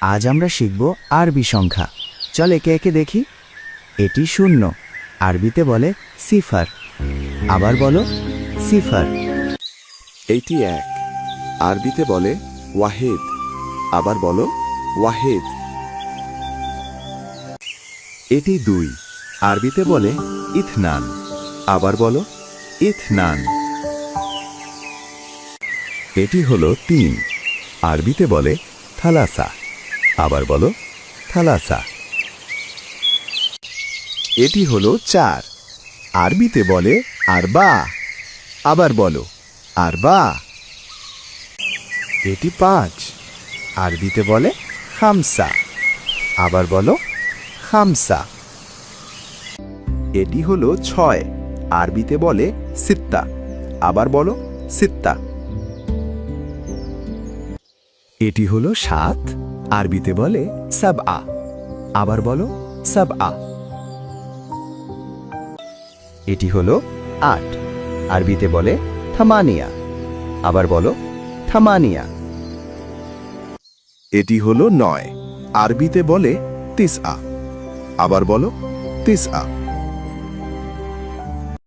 আজ আমরা শিখব আরবি সংখ্যা। চল একে একে দেখি। এটি 0, আরবিতে বলে সিফার। আবার বলো সিফার। এইটি 1, আরবিতে বলে ওয়াহেদ। আবার বলো ওয়াহেদ। এটি 2, আরবিতে বলে ইথনান। আবার বলো ইথনান। এটি হলো 3, আরবিতে বলে থালাসা। আবার বলো থালাসা। এটি হলো 4, আরবিতে বলে আরবা। আবার বলো আরবা। এটি 5, আরবিতে বলে খামসা। আবার বলো খামসা। এটি হলো 6, আরবিতে বলে সিত্তা। আবার বলো সিত্তা। এটি হলো 7, আরবিতে বলে সাবআ। আবার বলো সাবআ। এটি হলো 8, আরবিতে বলে থামানিয়া। আবার বলো থামানিয়া। এটি হলো 9, আরবিতে বলে তিসআ। আবার বলো তিসআ।